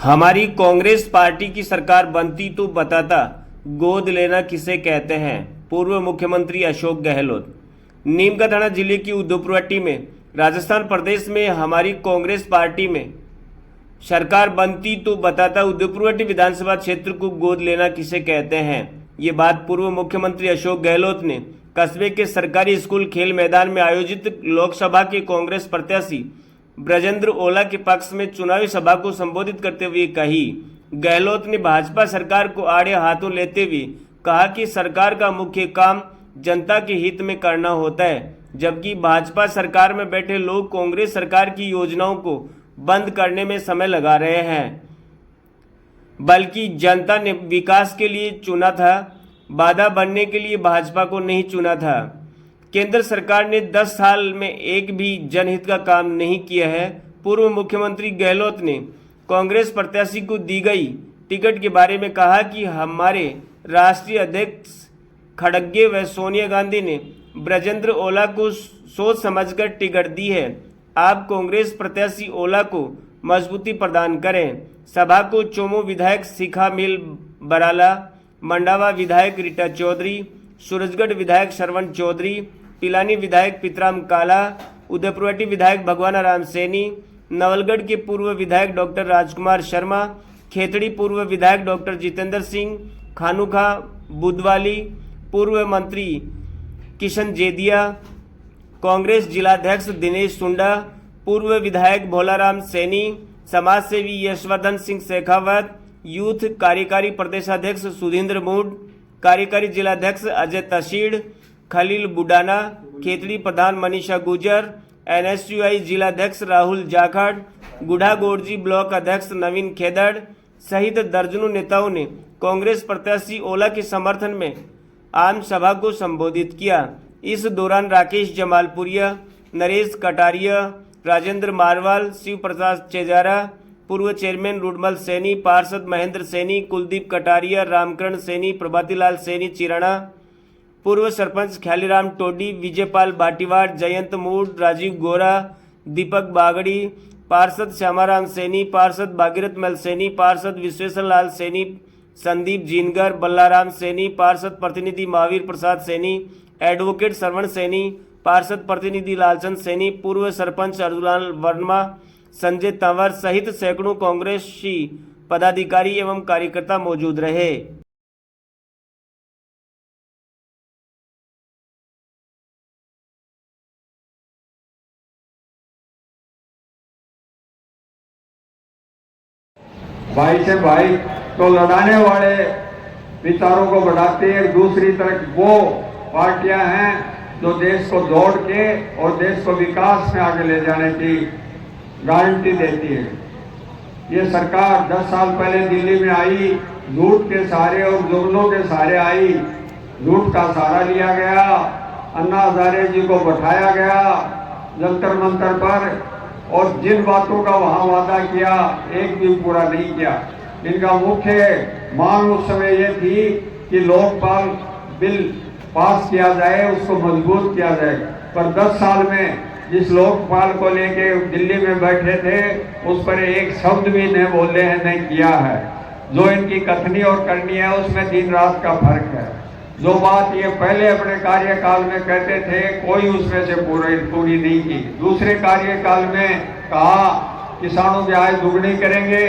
हमारी कांग्रेस पार्टी की सरकार बनती तो बताता गोद लेना किसे कहते हैं। पूर्व मुख्यमंत्री अशोक गहलोत। नीमका थाना जिले की उद्धवपुरहट्टी में राजस्थान प्रदेश में हमारी कांग्रेस पार्टी में सरकार बनती तो बताता उद्धवपुरहट्टी विधानसभा क्षेत्र को गोद लेना किसे कहते हैं। ये बात पूर्व मुख्यमंत्री अशोक गहलोत ने कस्बे के सरकारी स्कूल खेल मैदान में आयोजित लोकसभा के कांग्रेस प्रत्याशी ब्रजेंद्र ओला के पक्ष में चुनावी सभा को संबोधित करते हुए कही। गहलोत ने भाजपा सरकार को आड़े हाथों लेते हुए कहा कि सरकार का मुख्य काम जनता के हित में करना होता है, जबकि भाजपा सरकार में बैठे लोग कांग्रेस सरकार की योजनाओं को बंद करने में समय लगा रहे हैं, बल्कि जनता ने विकास के लिए चुना था, बाधा बनने के लिए भाजपा को नहीं चुना था। केंद्र सरकार ने 10 साल में एक भी जनहित का काम नहीं किया है। पूर्व मुख्यमंत्री गहलोत ने कांग्रेस प्रत्याशी को दी गई टिकट के बारे में कहा कि हमारे राष्ट्रीय अध्यक्ष खड़गे व सोनिया गांधी ने ब्रजेंद्र ओला को सोच समझकर टिकट दी है। आप कांग्रेस प्रत्याशी ओला को मजबूती प्रदान करें। सभा को चोमो विधायक शिखा मिल बराला, मंडावा विधायक रीटा चौधरी, सूरजगढ़ विधायक श्रवण चौधरी, पिलानी विधायक पितराम काला, उदयपुरहट्टी विधायक भगवाना राम सैनी, नवलगढ़ के पूर्व विधायक डॉक्टर राजकुमार शर्मा, खेतड़ी पूर्व विधायक डॉक्टर जितेंद्र सिंह, खानुखा बुधवाली, पूर्व मंत्री किशन जेदिया, कांग्रेस जिलाध्यक्ष दिनेश सुंडा, पूर्व विधायक भोलाराम सैनी, समाज सेवी यशवर्धन सिंह शेखावत, यूथ कार्यकारी प्रदेशाध्यक्ष सुधींद्र मूड, कार्यकारी जिलाध्यक्ष अजय तशीड़, खलील बुडाना, खेतड़ी प्रधान मनीषा गुजर, NSUI जिलाध्यक्ष राहुल जाखड़, गुढ़ा गोरजी ब्लॉक अध्यक्ष नवीन खेदड़ सहित दर्जनों नेताओं ने कांग्रेस प्रत्याशी ओला के समर्थन में आम सभा को संबोधित किया। इस दौरान राकेश जमालपुरिया, नरेश कटारिया, राजेंद्र मारवाल, शिव प्रसाद चेजारा, पूर्व चेयरमैन रुडमल सैनी, पार्षद महेंद्र सैनी, कुलदीप कटारिया, रामकरण सैनी, प्रभातीलाल सैनी चिराना, पूर्व सरपंच ख्यालीराम टोडी, विजयपाल बाटीवाड़, जयंत मूड, राजीव गोरा, दीपक बागड़ी, पार्षद श्यामाराम सैनी, पार्षद भागीरथ मल सैनी, पार्षद विश्वेश्वर लाल सैनी, संदीप जीनगर, बल्लाराम सैनी, पार्षद प्रतिनिधि महावीर प्रसाद सैनी, एडवोकेट श्रवण सैनी, पार्षद प्रतिनिधि लालचंद सैनी, पूर्व सरपंच अर्जुलाल वर्मा, संजय तंवर सहित सैकड़ों कांग्रेसी पदाधिकारी एवं कार्यकर्ता मौजूद रहे। भाई से भाई तो लड़ाने वाले विचारों को बढ़ाते हैं। दूसरी तरफ वो पार्टियां हैं जो देश को जोड़ के और देश को विकास में आगे ले जाने की गारंटी देती है। ये सरकार 10 साल पहले दिल्ली में आई, झूठ के सहारे और जुगनों के सहारे आई। झूठ का सहारा लिया गया, अन्ना हजारे जी को बैठाया गया जंतर मंतर पर, और जिन बातों का वहां वादा किया एक भी पूरा नहीं किया। इनका मुख्य मांग उस समय ये थी कि लोकपाल बिल पास किया जाए, उसको मजबूत किया जाए, पर 10 साल में जिस लोकपाल को लेके दिल्ली में बैठे थे उस पर एक शब्द भी नहीं बोले हैं, नहीं किया है। जो इनकी कथनी और करनी है उसमें दिन रात का फर्क है। जो बात ये पहले अपने कार्यकाल में कहते थे कोई उसमें से पूरी नहीं की। दूसरे कार्यकाल में कहा किसानों की आय दुगनी करेंगे,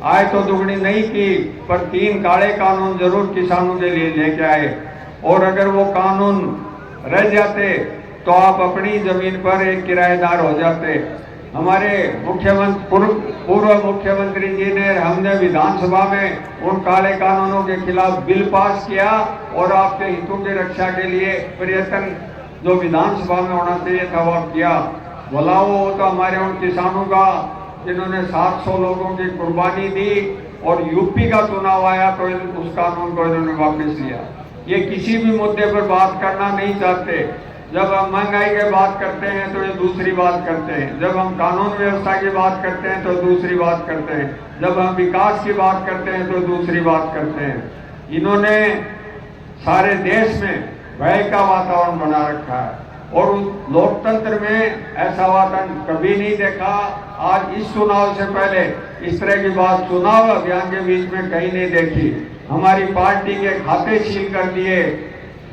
आय तो दुगनी नहीं की पर 3 काले कानून जरूर किसानों के लिए लेके आए, और अगर वो कानून रह जाते तो आप अपनी जमीन पर एक किराएदार हो जाते। हमारे पूर्व मुख्यमंत्री जी ने, हमने विधानसभा में उन काले कानूनों के खिलाफ बिल पास किया और आपके हितों की रक्षा के लिए प्रयत्न जो विधानसभा में होना चाहिए था वो किया। भला वो तो हमारे उन किसानों का जिन्होंने 700 लोगों की कुर्बानी दी और यूपी का चुनाव आया तो उस कानून को इन्होंने वापस लिया। ये किसी भी मुद्दे पर बात करना नहीं चाहते। जब हम महंगाई की बात करते हैं तो ये दूसरी बात करते हैं, जब हम कानून व्यवस्था की बात करते हैं तो दूसरी बात करते हैं, जब हम विकास की बात करते हैं तो दूसरी बात करते हैं। इन्होंने सारे देश में भय का वातावरण बना रखा है। और लोकतंत्र में ऐसा वातावरण कभी नहीं देखा। आज इस चुनाव से पहले इस तरह की बात चुनाव अभियान के बीच में कहीं नहीं देखी। हमारी पार्टी के खाते सील कर दिए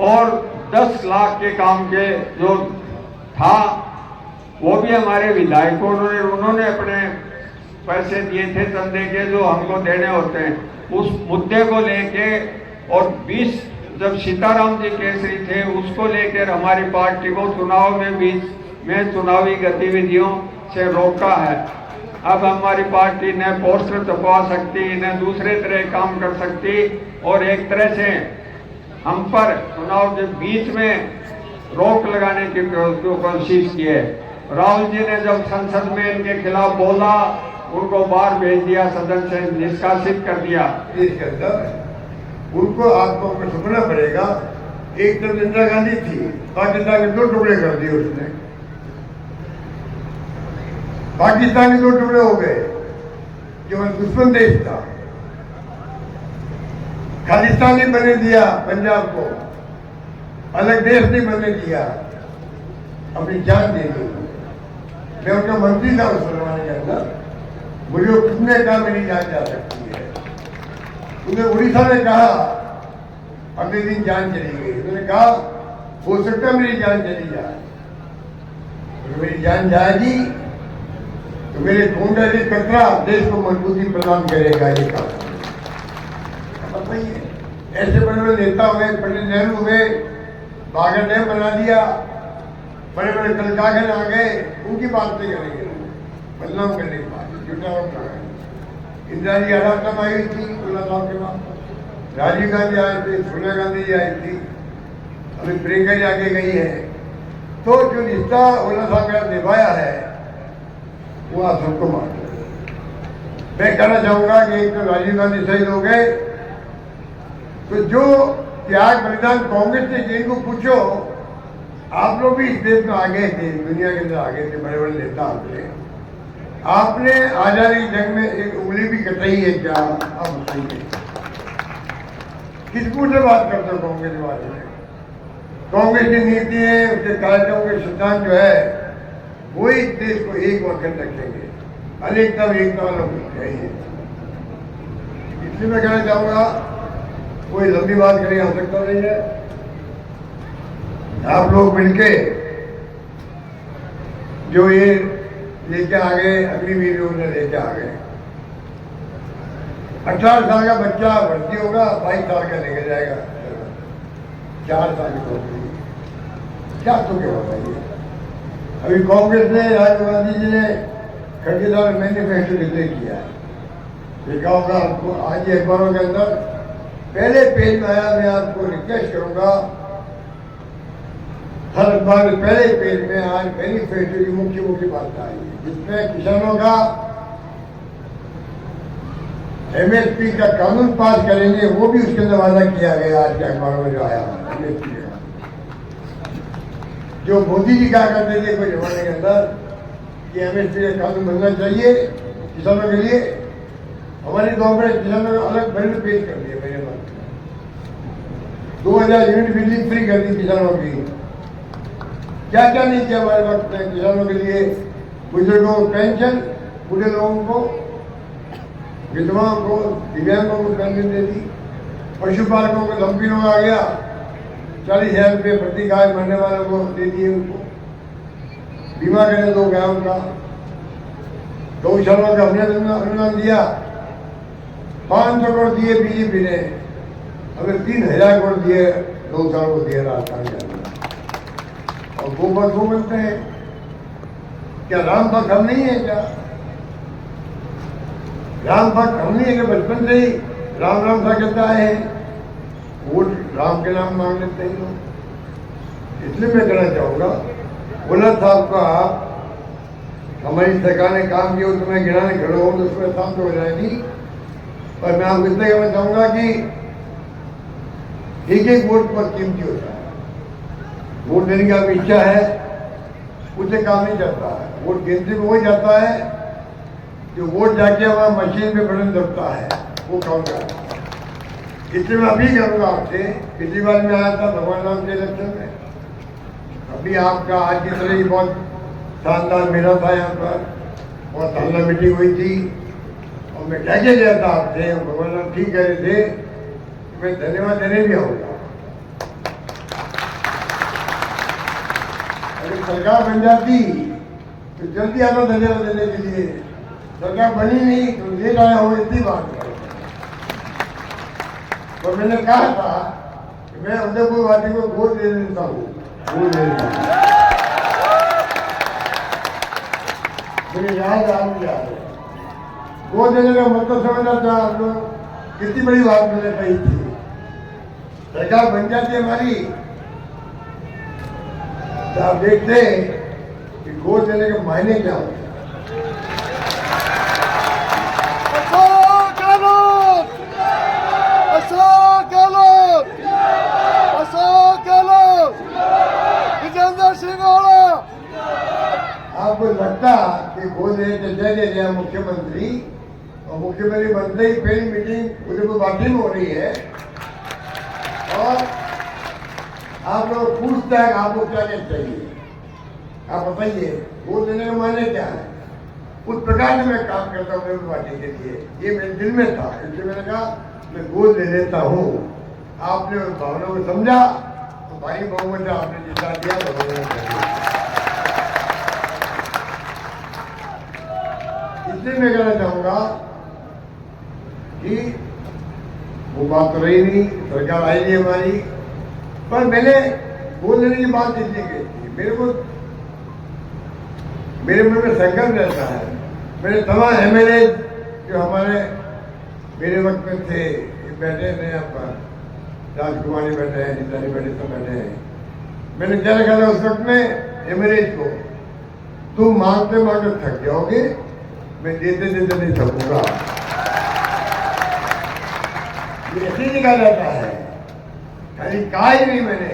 और 10 लाख के काम के जो था वो भी हमारे विधायकों उन्होंने अपने पैसे दिए थे चंदे के जो हमको देने होते हैं, उस मुद्दे को लेके और 20 जब सीताराम जी केसरी थे उसको लेकर हमारी पार्टी को चुनाव में बीच में चुनावी गतिविधियों से रोका है। अब हमारी पार्टी न पोस्टर छपवा सकती न दूसरे तरह काम कर सकती और एक तरह से हम पर चुनाव के बीच में रोक लगाने की कोशिश की है। राहुल जी ने जब संसद में इनके खिलाफ बोला उनको बाहर भेज दिया, सदन से निष्कासित कर दिया। इसके अंदर उनको आपको समझना पड़ेगा। एक तरफ इंदिरा गांधी थी, पाकिस्तान के 2 टुकड़े कर दिए उसने, पाकिस्तान के 2 टुकड़े हो गए जो दुश्मन देश था। खालिस्तान नहीं बनने दिया, पंजाब को अलग देश नहीं बनने दिया, अपनी जान दे दी। मैं उनका मंत्री था उस जमाने के अंदर, मुझे कितने काम मेरी जान जा सकती है। उन्हें उड़ीसा ने कहा अगले दिन जान चली गई। उन्होंने कहा हो सकता है मेरी जान चली जाए, तो मेरी जान जाएगी तो मेरे खून का एक कतरा देश को मजबूती प्रदान करेगा। ये काम बताइए, ऐसे बड़े बड़े नेता हुए, पंडित नेहरू हुए, बागा डैम बना दिया, बड़े बड़े कल कागज आ गए, उनकी बात नहीं करेंगे, बदनाम करने की बात जुटा। इंदिरा जी आराम आई थी 16 साल के बाद, राजीव गांधी आए थे, सोनिया गांधी जी आई थी, अभी प्रियंका जी आगे गई है। तो जो रिश्ता 16 साल का निभाया है वो आप सबको मालूम। मैं कहना चाहूंगा कि एक तो राजीव गांधी शहीद हो गए, तो जो त्याग बलिदान कांग्रेस ने जिनको पूछो, आप लोग भी इस देश में आगे थे, दुनिया के अंदर आगे थे, बड़े बड़े नेता आपने आपने आजादी की जंग में एक उंगली भी कटाई है क्या? आप बताइए, किस मुंह से बात करते हो कांग्रेस के बारे में? कांग्रेस की नीति है, उसके कार्यक्रम के सिद्धांत जो है वही देश को एक वक्त रखेंगे, अनेकता में एकता वाला कुछ चाहिए। इसलिए मैं कहना चाहूंगा, कोई लंबी बात करने आ सकता नहीं है। आप लोग मिलके जो ये लेके आ गए, अगली वीडियो में लेके आ गए। 18 साल का बच्चा भर्ती होगा, 22 साल का लेके जाएगा 4 साल की नौकरी। क्या तो क्या बताइए? अभी कांग्रेस ने, राजीव गांधी जी ने खड़गेदार मैनिफेस्टो डिक्लेयर किया है, देखा होगा आपको आज अखबारों के अंदर पहले पेज में आया। मैं आपको रिक्वेस्ट करूंगा, हर अखबार में पहले पेज में आज मैनिफेस्टो की मुख्य बात आई है, जिसमें किसानों का MSP का कानून पास करेंगे, वो भी उसके अंदर वादा किया गया। आज के अखबारों में जो आया MSP का, जो मोदी जी कहा करते थे कोई जमाने के अंदर कि MSP का कानून बनना चाहिए किसानों के लिए, हमारी गवर्नमेंट किसानों को अलग बिल पेश कर दिया। मेरे बात 2000 यूनिट बिजली फ्री कर दी किसानों की। क्या क्या नहीं किया हमारे वक्त में किसानों के लिए? बुजुर्गों को पेंशन, बूढ़े लोगों को, विधवाओं को, दिव्यांगों को पेंशन दे दी, पशुपालकों को लंबी रोग आ गया, 40,000 रुपये प्रति गाय मरने वालों को दे दिए, उनको बीमा करने 2 गायों का, गौशालाओं का हमने अनुदान दिया, 500 करोड़ दिए बीजेपी ने, हमें 3000 करोड़ दिए गौशालों को दिए राजस्थान के अंदर। और गोबर को बनते हैं, क्या राम भक्त हम नहीं है? क्या राम भक्त हम नहीं है कि बचपन से ही राम राम सा कहता है, वोट राम के नाम मांग लेते हैं लोग। इसलिए मैं कहना चाहूंगा, बुलंद साहब का हमारी सरकार ने काम किया, उसमें मैं गिराने खड़े हूँ तो उसमें शांत हो जाएगी। पर मैं आपको इतना कहना चाहूंगा कि एक वोट बहुत कीमती होता है। वोट देने की आपकी इच्छा है, उससे काम नहीं चलता है। वोट गिनती में हो जाता है जो वोट जाके हमारा मशीन में बटन दबता है, वो काम करता है। इसलिए मैं अभी करूँगा आपसे, पिछली बार में आया था भगवान राम के इलेक्शन में, अभी आपका आज की तरह ही बहुत शानदार मेला था यहाँ पर, बहुत शानदार मीटिंग हुई थी और मैं कह के गया था आपसे, भगवान ठीक कह रहे थे, मैं धन्यवाद देने भी आऊँगा। अगर सरकार बन जाती तो जल्दी आता धन्यवाद देने के लिए, सरकार बनी नहीं तो लेट आया हो, इतनी बात है। तो मैंने कहा था कि मैं उदयपुर वासी को गोद दे देता हूँ, गोद दे देता हूँ। मुझे याद है गोद देने का मतलब समझना था आप लोग, कितनी बड़ी बात मैंने कही थी। सरकार बन जाती है हमारी तो आप देखते कि गोद देने के मायने क्या होते हैं। आपको लगता कि गोद देने चले गया मुख्यमंत्री, और मुख्यमंत्री बनते ही पहली मीटिंग उदयपुर वाटी में हो रही है और आप लोग पूछते हैं आपको क्या क्या चाहिए, आप बताइए गोद देने का मायने क्या है। उस प्रकार से मैं काम करता हूँ उदयपुर वाटी के लिए, ये मेरे दिल में था, इसलिए मैंने कहा मैं गोद दे देता हूँ। आपने उस भावना को समझा तो भाई बहुमत से आपने जिता दिया, भगवान। इसलिए मैं कहना चाहूंगा कि वो बात तो रही नहीं, सरकार आई नहीं हमारी, पर मैंने गोद लेने की बात इसलिए कही थी, मेरे मन में संकल्प रहता है। मेरे तमाम एमएलए जो हमारे मेरे वक्त में थे, बैठे हैं यहाँ पर, राजकुमारी बैठे हैं, नितानी बैठे, सब बैठे हैं। मैंने क्या रखा था उस वक्त में एमएलए को, तुम मांगते मांगते थक जाओगे, मैं देते देते नहीं थकूंगा। ये ऐसे लिखा जाता है, खाली कहा ही नहीं, मैंने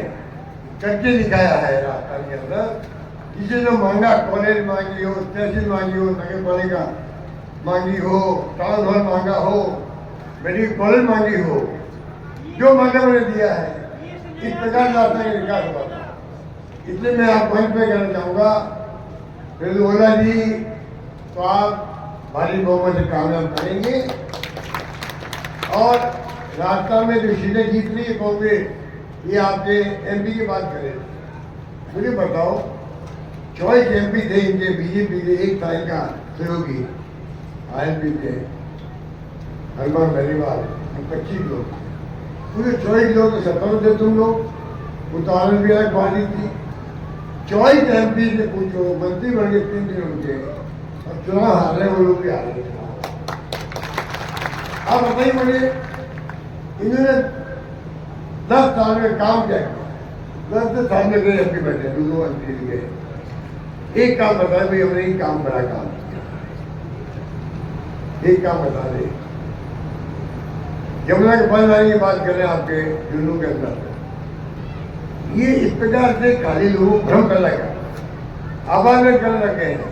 करके दिखाया है राजस्थान के अंदर। किसी ने मांगा, कॉलेज मांगी हो, तहसील मांगी हो, नगर पालिका मांगी हो, टाउन हॉल मांगा हो, मेडिकल कॉलेज मांगी हो, जो मांगा मैंने दिया है। इस प्रकार रास्ता का विकास हुआ था। इसलिए मैं आप मंच पे कहना चाहूंगा, ओला जी तो आप भारी बहुमत से कामयाब करेंगे और राजस्थान में जो सीटें जीत रही है कांग्रेस, ये आपके एमपी की बात करें, मुझे बताओ 24 एमपी थे इनके बीजेपी के, एक था इनका सहयोगी आईएमपी थे हनुमान बेनीवाल, 25 लोग, पूरे 24 लोग के 17 थे तुम लोग, वो तो आनंद भी अलग पार्टी थी। 24 एमपी से पूछो, मंत्री बन गए 3 दिन उनके, और चुनाव हार रहे वो लोग भी हार रहे। आप बताइए मुझे, इन्होंने 10 साल में काम क्या किया? 10 साल में गए एमपी बैठे, 2 एमपी गए, एक काम बताया भाई, हमने एक काम बड़ा काम किया, एक काम बता दे। यमुना के पानी लाने की बात कर रहे हैं आपके जुनू के अंदर, ये इस प्रकार से खाली लोगों को भ्रम कर लगा, आवाज में कर लगे हैं,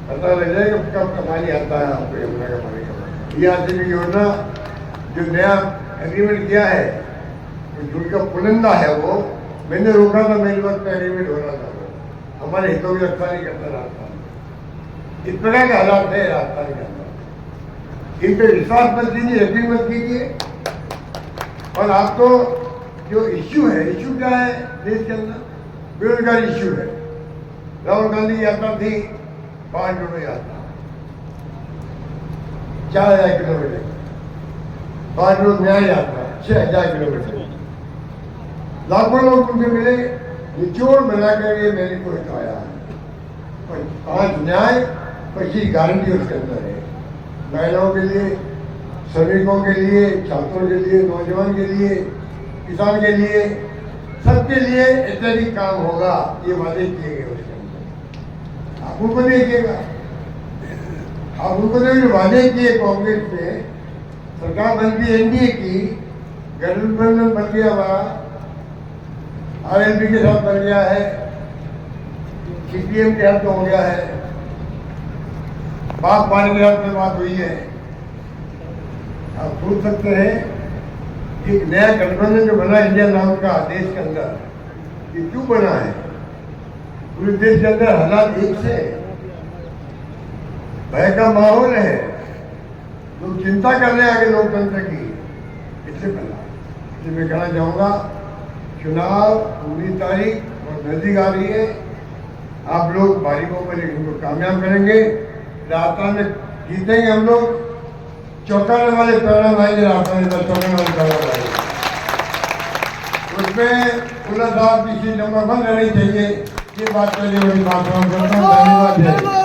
पता लग जाएगा कब का पानी आता है आपको, यमुना का पानी का। ये आजीविका योजना जो नया एग्रीमेंट किया है, जिनका पुलिंदा है वो, मैंने रोका था, मेरे वक्त में एग्रीमेंट हो रहा था, वो हमारे हितों की रक्षा नहीं करता राजस्थान। इस प्रकार के हालात है राजस्थान के अंदर, इन पर विश्वास मत दीजिए, यकीन मत कीजिए। और आपको जो इश्यू है, इश्यू क्या है देश के अंदर? बेरोजगारी इश्यू है। राहुल गांधी की यात्रा थी 5 जोड़ों यात्रा, 4000 किलोमीटर, 5 जोड़ न्याय यात्रा 6000 किलोमीटर, लाखों लोग उनसे मिले, निचोड़ बनाकर ये मैंने को उठाया। 5 न्याय 25 गारंटी उसके अंदर है, महिलाओं के लिए, श्रमिकों के लिए, छात्रों के लिए, नौजवान के लिए, किसान के लिए, सबके लिए अत्यधिक काम होगा, ये वादे किए गए उसके अंदर। आप उनको देखिएगा, आप उनको जो वादे किए कांग्रेस में, सरकार बनती एनडीए की, गठबंधन बन गया हमारा, आरएलपी के साथ बन गया है, सीपीएम के हाथ में हो गया है, बाप पानी के हाथ में बात हुई है। आप सोच सकते हैं एक नया गठबंधन जो बना इंडिया नाम का देश के अंदर, ये क्यों बना है? पूरे देश के अंदर हालात एक से भय का माहौल है, लोग चिंता कर रहे हैं आगे लोकतंत्र की। इससे पहला मैं कहना चाहूँगा, चुनाव 19 तारीख और नजदीक आ रही है। आप लोग भारी बहुमत में इनको कामयाब करेंगे, राजस्थान में जीतेंगे हम लोग। चौंकाने वाले परिणाम आएंगे राजस्थान में, चौंकाने वाले परिणाम आएंगे। उसमें पुलिस साहब की सीट नंबर 1 रहनी चाहिए। ये बात करने वाली बात करता हूँ। धन्यवाद।